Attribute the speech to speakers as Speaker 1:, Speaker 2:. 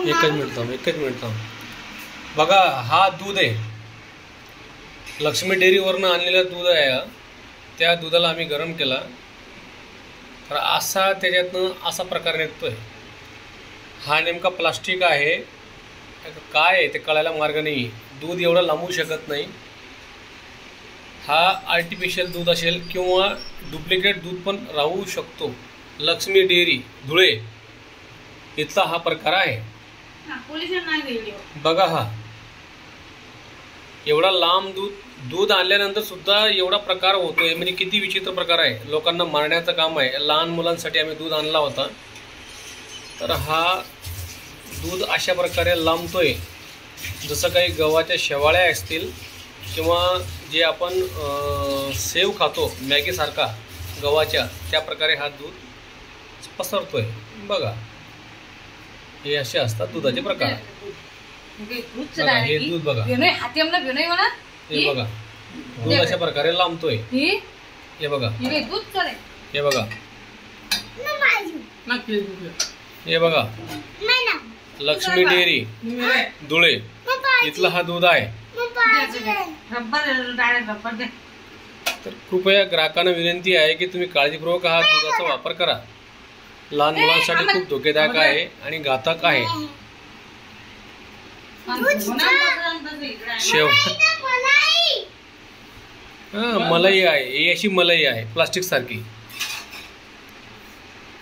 Speaker 1: एकच मिनिट थांब. बघा हा दूध आहे, लक्ष्मी डेअरीवरनं आणलेलं दूध आहे. त्या दुधाला आम्ही गरम केला तर असा त्याच्यातनं असा प्रकार निघतोय. हा नेमका प्लास्टिक आहे काय आहे ते कळायला मार्ग नाही. दूध एवढं लांबू शकत नाही. हा आर्टिफिशियल दूध असेल किंवा डुप्लिकेट दूध पण राहू शकतो. लक्ष्मी डेअरी धुळे इथला हा प्रकार आहे. बघा हा एवढा लांब दूध आणल्यानंतर सुद्धा एवढा प्रकार होतोय म्हणजे किती विचित्र प्रकार आहे. लोकांना मारण्याचं काम आहे. लहान मुलांसाठी आम्ही दूध आणला होता तर हा दूध अशा प्रकारे लांबतोय जसं काही गव्हाच्या शेवाळ्या असतील किंवा जे आपण सेव खातो मॅगीसारखा गव्हाच्या त्या प्रकारे हा दूध पसरतोय. बघा हे असे असतात दुधाचे प्रकार. हे दूध बघा, हे बघा दूध अशा प्रकारे लांबतोय. हे बघा, हे बघा, हे बघा लक्ष्मी डेअरी धुळे इथला हा दूध आहे. तर कृपया ग्राहकांना विनंती आहे की तुम्ही काळजीपूर्वक हा दुधाचा वापर करा. लहान मुलांसाठी खूप धोकेदायक आहे आणि घातक आहे. मलाई आहे, ही अशी मलाई आहे प्लास्टिक सारखी.